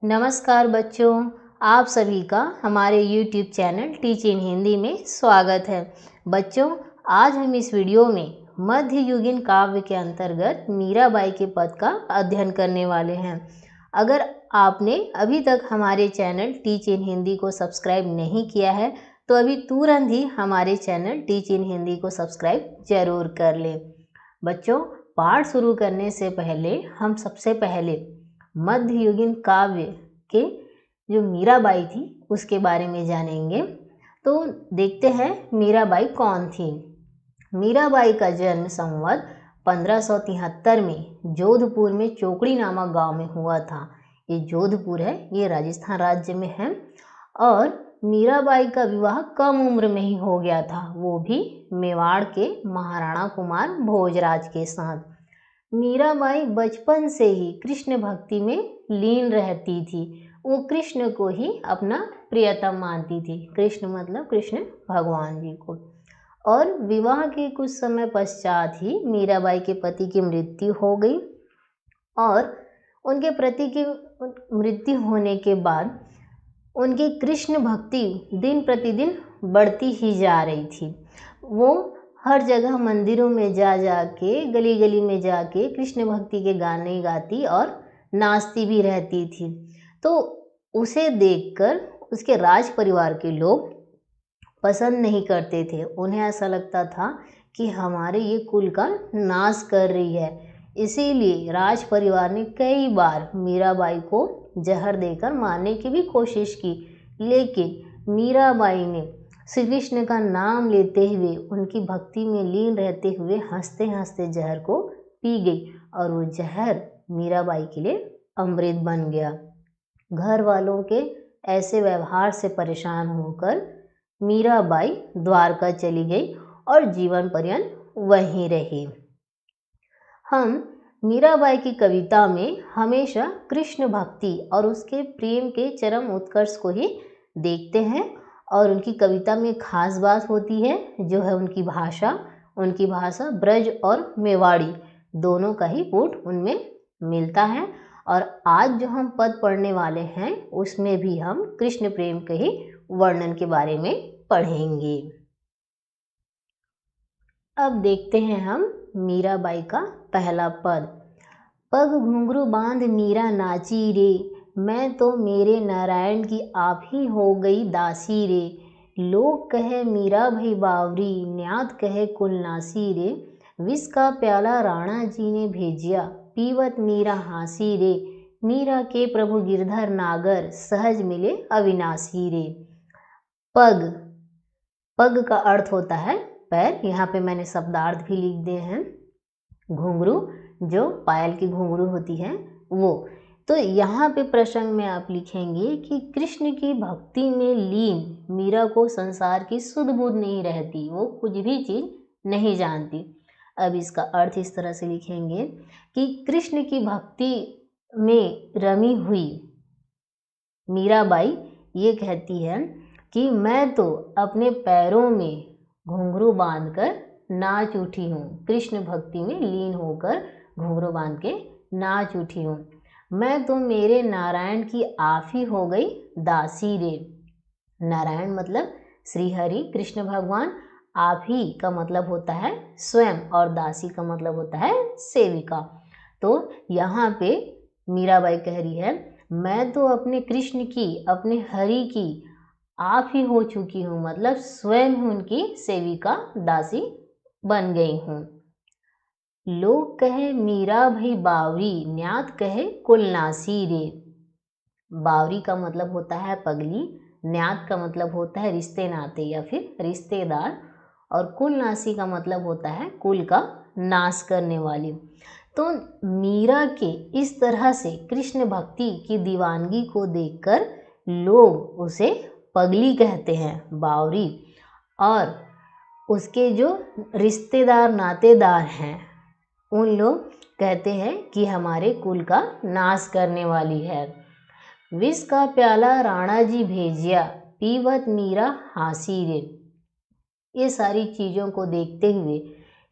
नमस्कार बच्चों, आप सभी का हमारे YouTube channel teach in Hindi में स्वागत है। बच्चों, आज हम इस वीडियो में मध्ययुगीन काव्य के अंतर्गत मीराबाई के पद का अध्ययन करने वाले हैं। अगर आपने अभी तक हमारे चैनल टीच इन हिंदी को सब्सक्राइब नहीं किया है तो अभी तुरंत ही हमारे चैनल टीच इन हिंदी को सब्सक्राइब जरूर कर लें। बच्चों, पाठ शुरू करने से पहले हम सबसे पहले मध्ययुगीन काव्य के जो मीराबाई थी उसके बारे में जानेंगे। तो देखते हैं मीराबाई कौन थी। मीराबाई का जन्म संवत 1573 में जोधपुर में चोकड़ी नामक गांव में हुआ था। ये जोधपुर है, ये राजस्थान राज्य में है। और मीराबाई का विवाह कम उम्र में ही हो गया था, वो भी मेवाड़ के महाराणा कुमार भोजराज के साथ। मीराबाई बचपन से ही कृष्ण भक्ति में लीन रहती थी। वो कृष्ण को ही अपना प्रियतम मानती थी। कृष्ण मतलब कृष्ण भगवान जी को। और विवाह के कुछ समय पश्चात ही मीराबाई के पति की मृत्यु हो गई और उनके पति की मृत्यु होने के बाद उनकी कृष्ण भक्ति दिन प्रतिदिन बढ़ती ही जा रही थी। वो हर जगह मंदिरों में जा के, गली गली में जाके कृष्ण भक्ति के गाने गाती और नाचती भी रहती थी। तो उसे देखकर उसके राज परिवार के लोग पसंद नहीं करते थे। उन्हें ऐसा लगता था कि हमारे ये कुल का नाश कर रही है। इसीलिए राज परिवार ने कई बार मीराबाई को जहर देकर मारने की भी कोशिश की, लेकिन मीराबाई ने श्री कृष्ण का नाम लेते हुए, उनकी भक्ति में लीन रहते हुए हंसते हंसते जहर को पी गई और वो जहर मीराबाई के लिए अमृत बन गया। घर वालों के ऐसे व्यवहार से परेशान होकर मीराबाई द्वारका चली गई और जीवन पर्यंत वहीं रही। हम मीराबाई की कविता में हमेशा कृष्ण भक्ति और उसके प्रेम के चरम उत्कर्ष को ही देखते हैं। और उनकी कविता में खास बात होती है जो है उनकी भाषा ब्रज और मेवाड़ी दोनों का ही पुट उनमें मिलता है। और आज जो हम पद पढ़ने वाले हैं उसमें भी हम कृष्ण प्रेम के ही वर्णन के बारे में पढ़ेंगे। अब देखते हैं हम मीराबाई का पहला पद। पग घुंघरू बांध मीरा नाची रे, मैं तो मेरे नारायण की आप ही हो गई दासी रे। लोग कहे मीरा भई बावरी, न्यात कहे कुलनासी रे। विष का प्याला राणा जी ने भेजिया, पीवत मीरा हासी रे। मीरा के प्रभु गिरधर नागर, सहज मिले अविनाशी रे। पग का अर्थ होता है पैर। यहाँ पे मैंने शब्दार्थ भी लिख दिए हैं। घुंघरू जो पायल की घुंघरू होती है वो। तो यहाँ पे प्रसंग में आप लिखेंगे कि कृष्ण की भक्ति में लीन मीरा को संसार की सुध बुध नहीं रहती, वो कुछ भी चीज़ नहीं जानती। अब इसका अर्थ इस तरह से लिखेंगे कि कृष्ण की भक्ति में रमी हुई मीराबाई ये कहती है कि मैं तो अपने पैरों में घुंघरू बांधकर नाच उठी हूँ। कृष्ण भक्ति में लीन होकर घुंघरू बांध के नाच उठी हूँ। मैं तो मेरे नारायण की आप ही हो गई दासी रे। नारायण मतलब श्री हरि कृष्ण भगवान। आप ही का मतलब होता है स्वयं और दासी का मतलब होता है सेविका। तो यहाँ पे मीराबाई कह रही है मैं तो अपने कृष्ण की, अपने हरि की आप ही हो चुकी हूँ, मतलब स्वयं उनकी सेविका दासी बन गई हूँ। लोग कहे मीरा भई बावरी, न्यात कहे कुलनासी रे। बावरी का मतलब होता है पगली, न्यात का मतलब होता है रिश्ते नाते या फिर रिश्तेदार, और कुलनासी का मतलब होता है कुल का नाश करने वाली। तो मीरा के इस तरह से कृष्ण भक्ति की दीवानगी को देखकर लोग उसे पगली कहते हैं, बावरी। और उसके जो रिश्तेदार नातेदार हैं उन लोग कहते हैं कि हमारे कुल का नाश करने वाली है। विष का प्याला राणा जी भेजिया, पीवत मीरा हासी रे। ये सारी चीज़ों को देखते हुए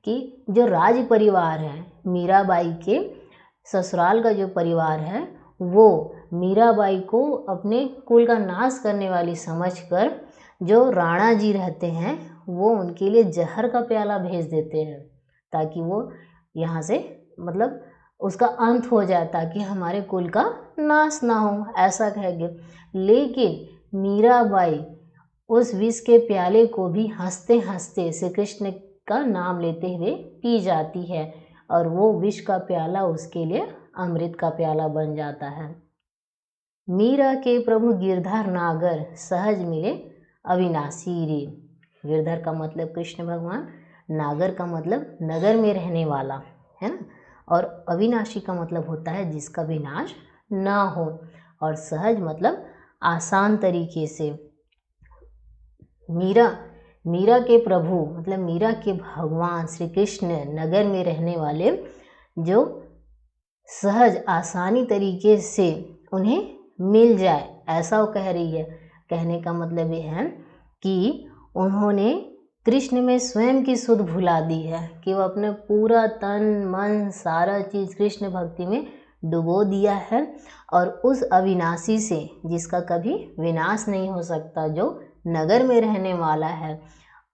कि जो राज परिवार है, मीराबाई के ससुराल का जो परिवार है वो मीराबाई को अपने कुल का नाश करने वाली समझकर जो राणा जी रहते हैं वो उनके लिए जहर का प्याला भेज देते हैं ताकि वो यहाँ से मतलब उसका अंत हो जाए, ताकि हमारे कुल का नाश ना हो, ऐसा कहेंगे। लेकिन मीराबाई उस विष के प्याले को भी हंसते हंसते श्री कृष्ण का नाम लेते हुए पी जाती है और वो विष का प्याला उसके लिए अमृत का प्याला बन जाता है। मीरा के प्रभु गिरधर नागर सहज मिले अविनाशी रे। गिरधर का मतलब कृष्ण भगवान, नागर का मतलब नगर में रहने वाला, है ना, और अविनाशी का मतलब होता है जिसका विनाश ना हो, और सहज मतलब आसान तरीके से। मीरा के प्रभु मतलब मीरा के भगवान श्री कृष्ण नगर में रहने वाले जो सहज आसानी तरीके से उन्हें मिल जाए, ऐसा वो कह रही है। कहने का मतलब ये है कि उन्होंने कृष्ण में स्वयं की सुध भुला दी है कि वो अपने पूरा तन मन सारा चीज़ कृष्ण भक्ति में डुबो दिया है, और उस अविनाशी से जिसका कभी विनाश नहीं हो सकता, जो नगर में रहने वाला है,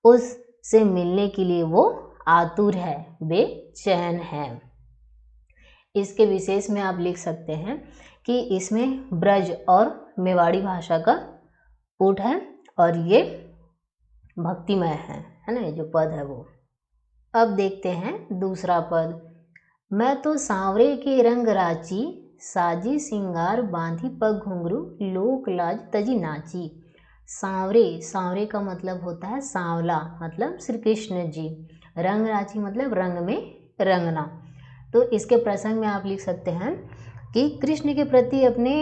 उससे मिलने के लिए वो आतुर है, बेचैन है। इसके विशेष में आप लिख सकते हैं कि इसमें ब्रज और मेवाड़ी भाषा का पुट है और ये भक्तिमय है ना, ये जो पद है वो। अब देखते हैं दूसरा पद। मैं तो सांवरे के रंग राची, साजी सिंगार बांधी पग घुंघरू, लोक लाज तजी नाची। सांवरे का मतलब होता है सांवला, मतलब श्री कृष्ण जी। रंग राची मतलब रंग में रंगना। तो इसके प्रसंग में आप लिख सकते हैं कि कृष्ण के प्रति अपने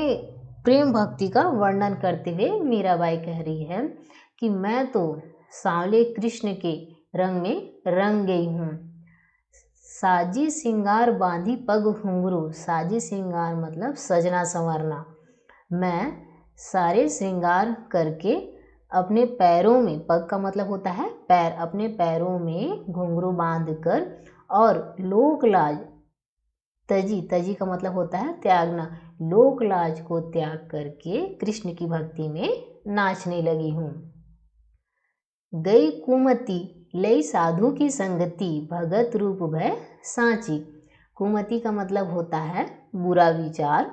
प्रेम भक्ति का वर्णन करते हुए मीराबाई कह रही है कि मैं तो सांवले कृष्ण के रंग में रंग गई हूँ। साजी सिंगार बांधी पग घुंघरू, साजी सिंगार मतलब सजना संवरना। मैं सारे श्रृंगार करके अपने पैरों में, पग का मतलब होता है पैर, अपने पैरों में घुंघरू बांधकर, और लोक लाज तजी का मतलब होता है त्यागना, लोक लाज को त्याग करके कृष्ण की भक्ति में नाचने लगी हूँ। गई कुमति लई साधु की संगति, भगत रूप भय सांची। कुमति का मतलब होता है बुरा विचार,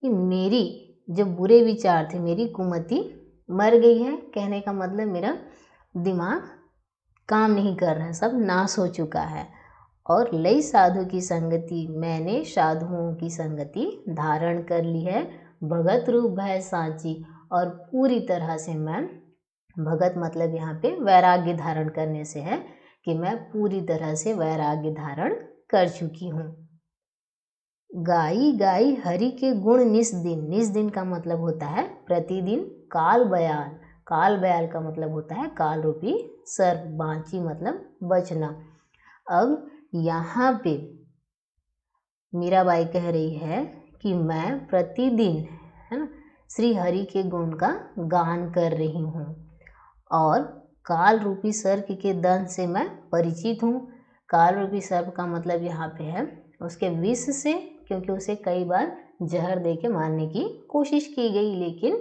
कि मेरी जो बुरे विचार थे, मेरी कुमति मर गई है। कहने का मतलब मेरा दिमाग काम नहीं कर रहा है, सब नाश हो चुका है। और लई साधु की संगति, मैंने साधुओं की संगति धारण कर ली है। भगत रूप भय सांची, और पूरी तरह से मैं, भगत मतलब यहाँ पे वैराग्य धारण करने से है कि मैं पूरी तरह से वैराग्य धारण कर चुकी हूँ। गाई गाई हरि के गुण निस दिन, निस दिन का मतलब होता है प्रतिदिन। काल बयाल का मतलब होता है काल रूपी सर्प, बांची मतलब बचना। अब यहाँ पे मीराबाई कह रही है कि मैं प्रतिदिन, है ना, श्री हरि के गुण का गान कर रही हूँ, और काल रूपी सर्प के दंश से मैं परिचित हूँ। काल रूपी सर्प का मतलब यहाँ पे है उसके विष से, क्योंकि उसे कई बार जहर दे के मारने की कोशिश की गई, लेकिन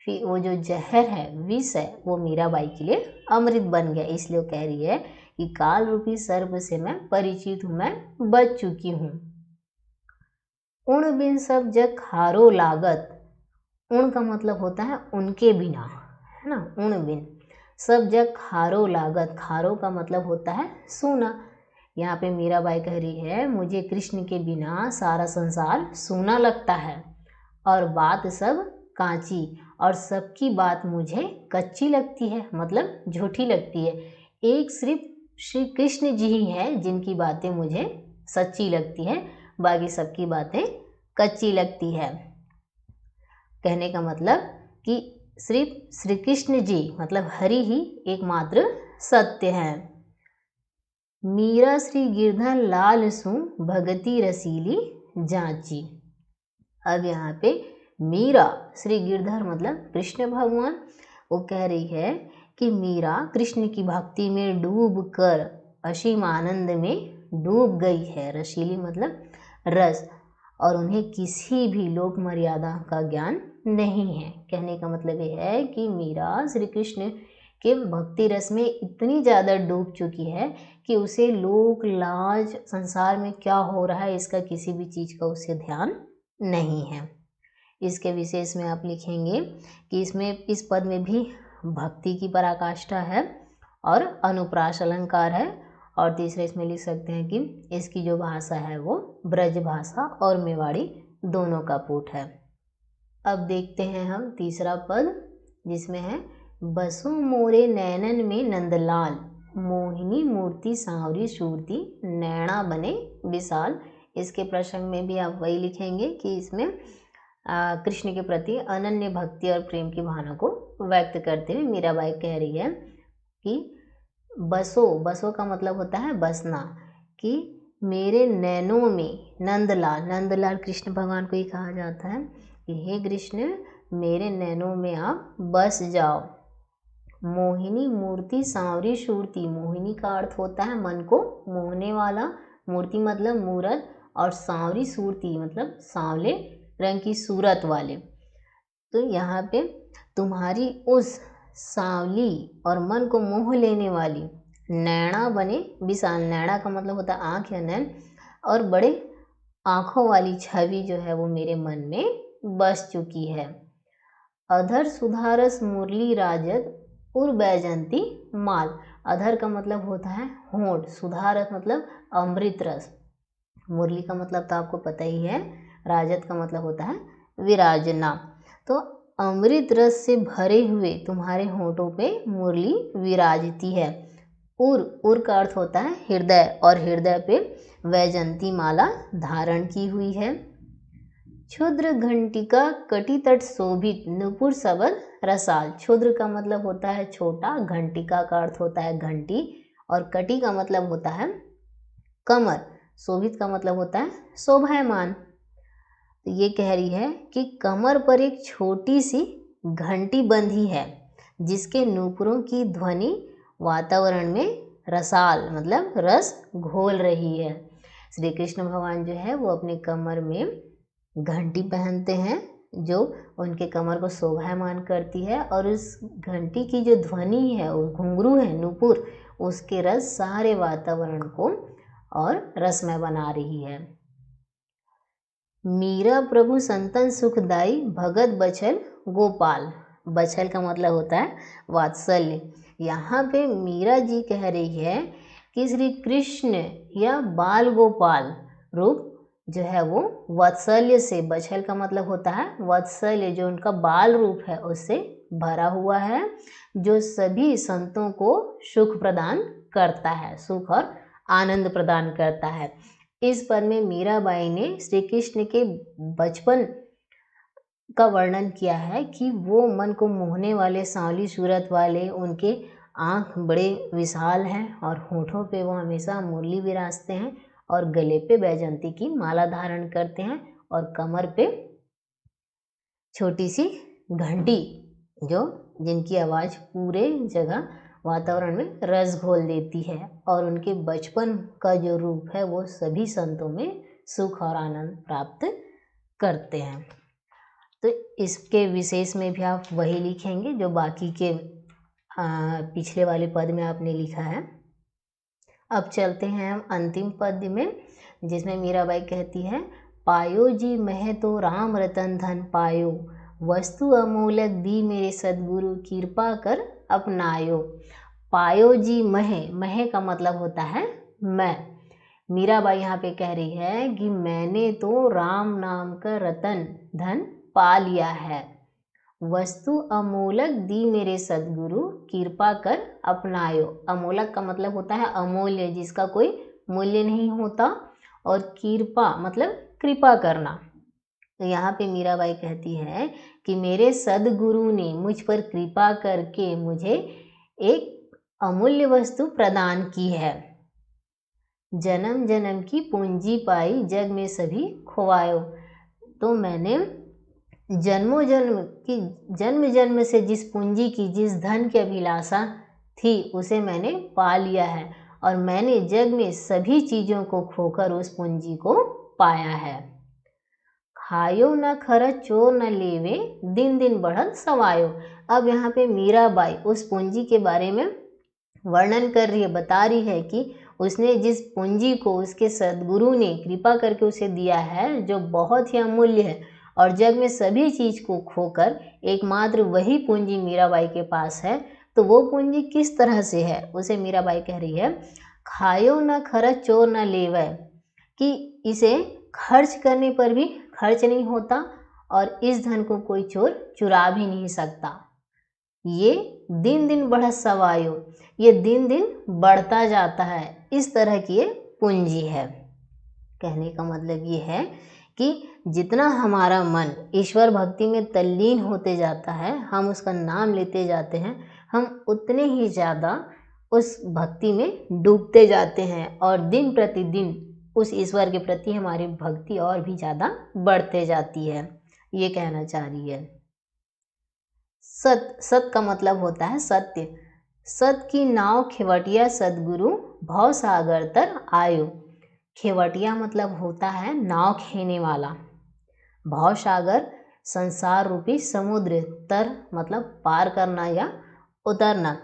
फिर वो जो जहर है, विष है, वो मीराबाई के लिए अमृत बन गया। इसलिए वो कह रही है कि काल रूपी सर्प से मैं परिचित हूँ, मैं बच चुकी हूँ। उण बिन सब जग खारो लागत, उण का मतलब होता है उनके बिना, है ना, उण बिन सब जग खारो लागत, खारो का मतलब होता है सूना। यहाँ पे मीराबाई कह रही है मुझे कृष्ण के बिना सारा संसार सूना लगता है, और बात सब कांची, और सबकी बात मुझे कच्ची लगती है, मतलब झूठी लगती है। एक सिर्फ श्री कृष्ण जी ही हैं जिनकी बातें मुझे सच्ची लगती है, बाकी सबकी बातें कच्ची लगती है। कहने का मतलब कि सिर्फ श्री कृष्ण जी मतलब हरि ही एकमात्र सत्य हैं। मीरा श्री गिरधर लाल सु भगति रसीली जांची। अब यहाँ पे मीरा श्री गिरधर मतलब कृष्ण भगवान, वो कह रही है कि मीरा कृष्ण की भक्ति में डूब कर असीम आनंद में डूब गई है। रसीली मतलब रस, और उन्हें किसी भी लोक मर्यादा का ज्ञान नहीं है। कहने का मतलब ये है कि मीरा श्री कृष्ण के भक्ति रस में इतनी ज़्यादा डूब चुकी है कि उसे लोक लाज संसार में क्या हो रहा है इसका किसी भी चीज़ का उसे ध्यान नहीं है। इसके विशेष में आप लिखेंगे कि इसमें इस पद में भी भक्ति की पराकाष्ठा है और अनुप्रास अलंकार है, और तीसरे इसमें लिख सकते हैं कि इसकी जो भाषा है वो ब्रज भाषा और मेवाड़ी दोनों का पुट है। अब देखते हैं हम तीसरा पद, जिसमें है बसो मोरे नैनन में नंदलाल, मोहिनी मूर्ति सांवरी सूरती, नैना बने विशाल। इसके प्रसंग में भी आप वही लिखेंगे कि इसमें कृष्ण के प्रति अनन्य भक्ति और प्रेम की भावना को व्यक्त करते हुए मीराबाई कह रही है कि बसो का मतलब होता है बसना, कि मेरे नैनों में नंदलाल कृष्ण भगवान को ही कहा जाता है कि हे कृष्ण मेरे नैनों में आप बस जाओ। मोहिनी मूर्ति सांवरी सूरती, मोहिनी का अर्थ होता है मन को मोहने वाला, मूर्ति मतलब मूरत, और सांवरी सूरती मतलब सांवले रंग की सूरत वाले। तो यहाँ पे तुम्हारी उस सांवली और मन को मोह लेने वाली नैना बने विशाल, नैना का मतलब होता है आँख या नैन, और बड़े आँखों वाली छवि जो है वो मेरे मन में बस चुकी है। अधर सुधारस मुरली राजद उर बैजंती माल, अधर का मतलब होता है होंठ, सुधारस मतलब अमृत रस, मुरली का मतलब तो आपको पता ही है, राजत का मतलब होता है विराजना। तो अमृत रस से भरे हुए तुम्हारे होंठों पे मुरली विराजती है। उर का अर्थ होता है हृदय, और हृदय पे वैजंती माला धारण की हुई है। क्षुद्र घंटिका कटी तट शोभित नुपुर सबद रसाल, क्षुद्र का मतलब होता है छोटा, घंटिका का अर्थ होता है घंटी, और कटी का मतलब होता है कमर, शोभित का मतलब होता है शोभायमान। तो ये कह रही है कि कमर पर एक छोटी सी घंटी बंधी है जिसके नूपुरों की ध्वनि वातावरण में रसाल मतलब रस घोल रही है। श्री कृष्ण भगवान जो है वो अपने कमर में घंटी पहनते हैं जो उनके कमर को शोभायमान करती है, और उस घंटी की जो ध्वनि है, वो घुंघरू है नूपुर, उसके रस सारे वातावरण को और रसमय बना रही है। मीरा प्रभु संतन सुखदाई भगत बछल गोपाल, बछल का मतलब होता है वात्सल्य। यहाँ पे मीरा जी कह रही है कि श्री कृष्ण या बाल गोपाल रूप जो है वो वात्सल्य से, बछल का मतलब होता है वात्सल्य, जो उनका बाल रूप है उससे भरा हुआ है, जो सभी संतों को सुख प्रदान करता है, सुख और आनंद प्रदान करता है। इस पद में मीराबाई ने श्री कृष्ण के बचपन का वर्णन किया है कि वो मन को मोहने वाले सांवली सूरत वाले, उनके आँख बड़े विशाल हैं और होठों पे वो हमेशा मुरली विराजते हैं और गले पे बैजंती की माला धारण करते हैं और कमर पे छोटी सी घंटी जो जिनकी आवाज़ पूरे जगह वातावरण में रस घोल देती है, और उनके बचपन का जो रूप है वो सभी संतों में सुख और आनंद प्राप्त करते हैं। तो इसके विशेष में भी आप वही लिखेंगे जो बाकी के पिछले वाले पद में आपने लिखा है। अब चलते हैं हम अंतिम पद में, जिसमें मीराबाई कहती है पायो जी मह तो राम रतन धन पायो, वस्तु अमूलक दी मेरे सदगुरु कृपा कर अपनायो। पायो जी मह का मतलब होता है मैं। मीराबाई यहाँ पे कह रही है कि मैंने तो राम नाम का रतन धन पा लिया है, वस्तु अमूलक दी मेरे सदगुरु कृपा कर अपनायो। अमूलक का मतलब होता है अमूल्य, जिसका कोई मूल्य नहीं होता, और कृपा मतलब कृपा करना। तो यहाँ पे मीराबाई कहती है कि मेरे सदगुरु ने मुझ पर कृपा करके मुझे एक अमूल्य वस्तु प्रदान की है। जन्म जन्म की पूंजी पाई जग में सभी खोवायो, तो मैंने जन्म जन्म से जिस पूंजी की, जिस धन की अभिलाषा थी उसे मैंने पा लिया है, और मैंने जग में सभी चीज़ों को खोकर उस पूंजी को पाया है। खायो न खरच चोर न लेवे, दिन दिन बढ़त सवायो। अब यहाँ पे मीराबाई उस पूंजी के बारे में वर्णन कर रही है, बता रही है कि उसने जिस पूंजी को उसके सद्गुरु ने कृपा करके उसे दिया है, जो बहुत ही अमूल्य है और जग में सभी चीज़ को खोकर एकमात्र वही पूंजी मीराबाई के पास है, तो वो पूंजी किस तरह से है, उसे मीराबाई कह रही है खायो न खरच चोर न लेवै, कि इसे खर्च करने पर भी खर्च नहीं होता और इस धन को कोई चोर चुरा भी नहीं सकता। ये दिन दिन बढ़त सवायो, ये दिन दिन बढ़ता जाता है, इस तरह की ये पूंजी है। कहने का मतलब ये है कि जितना हमारा मन ईश्वर भक्ति में तल्लीन होते जाता है, हम उसका नाम लेते जाते हैं, हम उतने ही ज़्यादा उस भक्ति में डूबते जाते हैं और दिन प्रतिदिन उस ईश्वर के प्रति हमारी भक्ति और भी ज़्यादा बढ़ते जाती है। ये कहना चाह रही है। सत का मतलब होता है सत्य। सत की नाव खेवटिया सदगुरु भव सागर तर आयो। खेवटिया मतलब होता है नाव खेने वाला, भव सागर संसार रूपी समुद्र, तर मतलब पार करना या उतरना।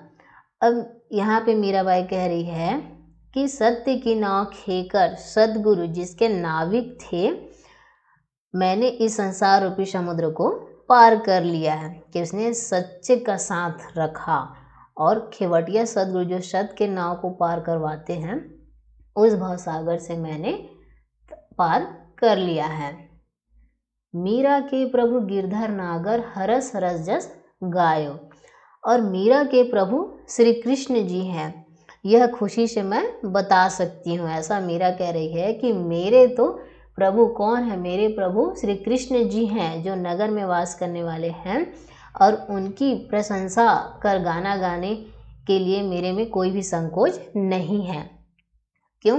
अब यहाँ पे मीराबाई कह रही है कि सत्य की नाव खेकर सदगुरु जिसके नाविक थे, मैंने इस संसार रूपी समुद्र को पार कर लिया है, कि उसने सच्चे का साथ रखा और खेवटिया सदगुरु जो सत्य के नाव को पार करवाते हैं, उस भवसागर से मैंने पार कर लिया है। मीरा के प्रभु गिरधर नागर हरस हरस जस गायो। और मीरा के प्रभु श्री कृष्ण जी हैं, यह खुशी से मैं बता सकती हूँ। ऐसा मीरा कह रही है कि मेरे तो प्रभु कौन है, मेरे प्रभु श्री कृष्ण जी हैं जो नगर में वास करने वाले हैं, और उनकी प्रशंसा कर गाना गाने के लिए मेरे में कोई भी संकोच नहीं है। क्यों?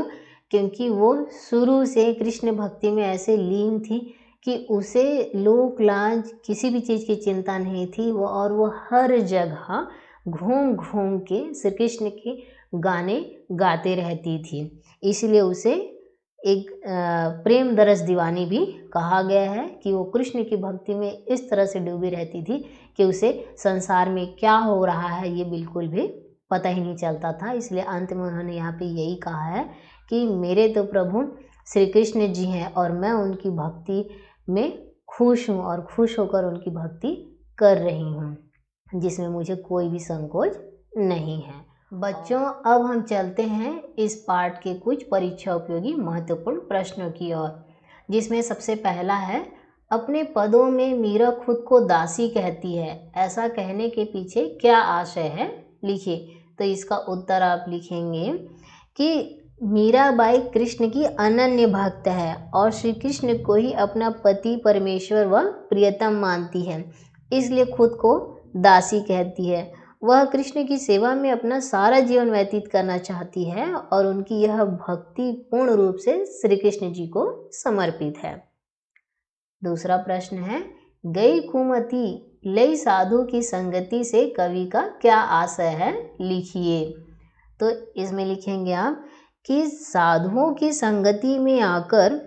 क्योंकि वो शुरू से कृष्ण भक्ति में ऐसे लीन थी कि उसे लोक लाज किसी भी चीज़ की चिंता नहीं थी, वो हर जगह घूम घूम के श्री कृष्ण के गाने गाते रहती थी। इसलिए उसे एक प्रेम दरस दीवानी भी कहा गया है कि वो कृष्ण की भक्ति में इस तरह से डूबी रहती थी कि उसे संसार में क्या हो रहा है ये बिल्कुल भी पता ही नहीं चलता था। इसलिए अंत में उन्होंने यहाँ पे यही कहा है कि मेरे तो प्रभु श्री कृष्ण जी हैं और मैं उनकी भक्ति में खुश हूँ और खुश होकर उनकी भक्ति कर रही हूँ, जिसमें मुझे कोई भी संकोच नहीं है। बच्चों, अब हम चलते हैं इस पाठ के कुछ परीक्षा उपयोगी महत्वपूर्ण प्रश्नों की ओर, जिसमें सबसे पहला है, अपने पदों में मीरा खुद को दासी कहती है, ऐसा कहने के पीछे क्या आशय है, लिखिए। तो इसका उत्तर आप लिखेंगे कि मीराबाई कृष्ण की अनन्य भक्त है और श्री कृष्ण को ही अपना पति परमेश्वर व प्रियतम मानती है, इसलिए खुद को दासी कहती है। वह कृष्ण की सेवा में अपना सारा जीवन व्यतीत करना चाहती है और उनकी यह भक्ति पूर्ण रूप से श्री कृष्ण जी को समर्पित है। दूसरा प्रश्न है, गई कुमति लई साधु की संगति से कवि का क्या आशय है, लिखिए। तो इसमें लिखेंगे आप कि साधुओं की संगति में आकर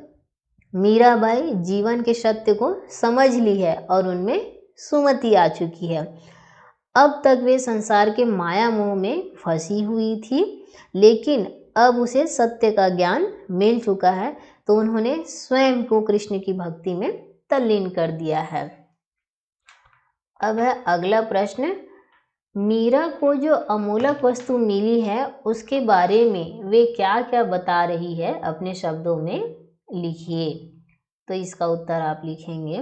मीराबाई जीवन के सत्य को समझ ली है और उनमें सुमति आ चुकी है। अब तक वे संसार के माया मोह में फंसी हुई थी, लेकिन अब उसे सत्य का ज्ञान मिल चुका है, तो उन्होंने स्वयं को कृष्ण की भक्ति में तल्लीन कर दिया है। अब है अगला प्रश्न, मीरा को जो अमूलक वस्तु मिली है उसके बारे में वे क्या क्या बता रही है, अपने शब्दों में लिखिए। तो इसका उत्तर आप लिखेंगे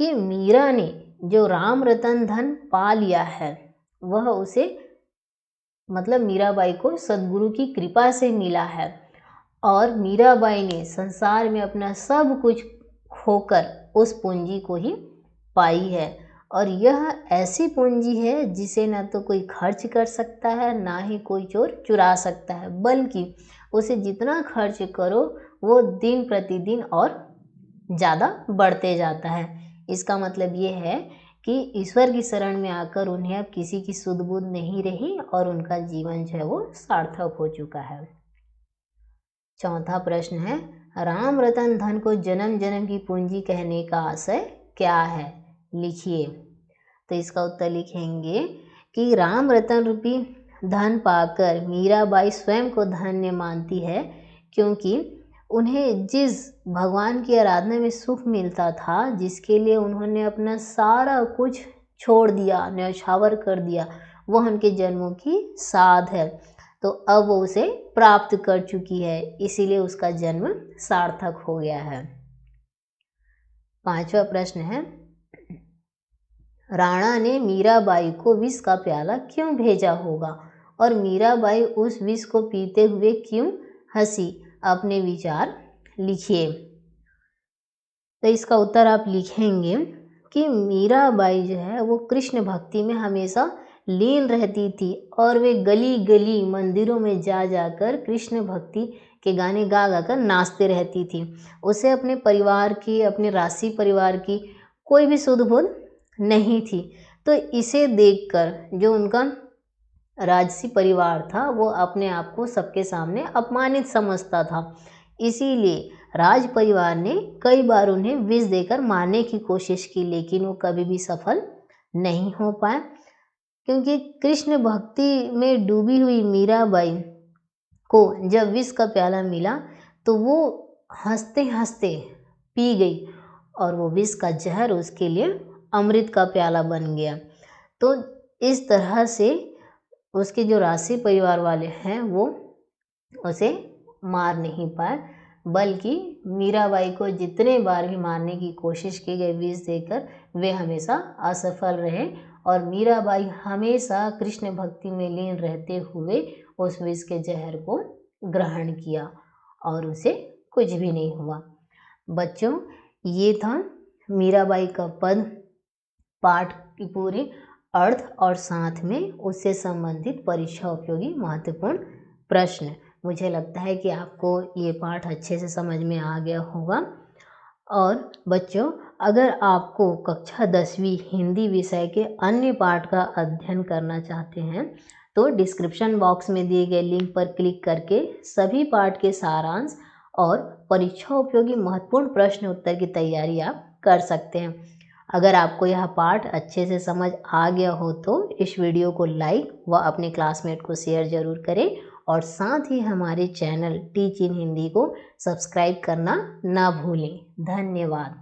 कि मीरा ने जो राम रतन धन पा लिया है वह उसे मतलब मीराबाई को सद्गुरु की कृपा से मिला है, और मीराबाई ने संसार में अपना सब कुछ खोकर उस पूंजी को ही पाई है, और यह ऐसी पूंजी है जिसे ना तो कोई खर्च कर सकता है ना ही कोई चोर चुरा सकता है, बल्कि उसे जितना खर्च करो वो दिन प्रतिदिन और ज़्यादा बढ़ते जाता है। इसका मतलब ये है कि ईश्वर की शरण में आकर उन्हें अब किसी की सुध बुध नहीं रही और उनका जीवन जो है वो सार्थक हो चुका है। चौथा प्रश्न है, राम रतन धन को जन्म जन्म की पूंजी कहने का आशय क्या है? लिखिए। तो इसका उत्तर लिखेंगे कि राम रतन रूपी धन पाकर मीराबाई स्वयं को धन्य मानती है, क्योंकि उन्हें जिस भगवान की आराधना में सुख मिलता था, जिसके लिए उन्होंने अपना सारा कुछ छोड़ दिया, न्यौछावर कर दिया, वह उनके जन्मों की साध है। तो अब वो उसे प्राप्त कर चुकी है, इसीलिए उसका जन्म सार्थक हो गया है। 5वां प्रश्न है, राणा ने मीराबाई को विष का प्याला क्यों भेजा होगा और मीराबाई उस विष को पीते हुए क्यों हंसी? अपने विचार लिखिए। तो इसका उत्तर आप लिखेंगे कि मीराबाई जो है वो कृष्ण भक्ति में हमेशा लीन रहती थी और वे गली गली मंदिरों में जा जाकर कृष्ण भक्ति के गाने गा गा कर नाचते रहती थी। उसे अपने परिवार की, अपने राशि परिवार की कोई भी सुध बुध नहीं थी। तो इसे देखकर जो उनका राजसी परिवार था वो अपने आप को सबके सामने अपमानित समझता था। इसीलिए राज परिवार ने कई बार उन्हें विष देकर मारने की कोशिश की, लेकिन वो कभी भी सफल नहीं हो पाए, क्योंकि कृष्ण भक्ति में डूबी हुई मीराबाई को जब विष का प्याला मिला तो वो हंसते हंसते पी गई और वो विष का जहर उसके लिए अमृत का प्याला बन गया। तो इस तरह से उसके जो राशि परिवार वाले हैं वो उसे मार नहीं पाए, बल्कि मीराबाई को जितने बार भी मारने की कोशिश की गई विष देकर, वे हमेशा असफल रहे और मीराबाई हमेशा कृष्ण भक्ति में लीन रहते हुए उस विष के जहर को ग्रहण किया और उसे कुछ भी नहीं हुआ। बच्चों, ये था मीराबाई का पद पाठ की पूरी अर्थ और साथ में उससे संबंधित परीक्षा उपयोगी महत्वपूर्ण प्रश्न। मुझे लगता है कि आपको ये पाठ अच्छे से समझ में आ गया होगा। और बच्चों, अगर आपको कक्षा 10वीं हिंदी विषय के अन्य पाठ का अध्ययन करना चाहते हैं तो डिस्क्रिप्शन बॉक्स में दिए गए लिंक पर क्लिक करके सभी पाठ के सारांश और परीक्षा उपयोगी महत्वपूर्ण प्रश्न उत्तर की तैयारी आप कर सकते हैं। अगर आपको यह पाठ अच्छे से समझ आ गया हो तो इस वीडियो को लाइक व अपने क्लासमेट को शेयर ज़रूर करें और साथ ही हमारे चैनल टीच इन हिंदी को सब्सक्राइब करना ना भूलें। धन्यवाद।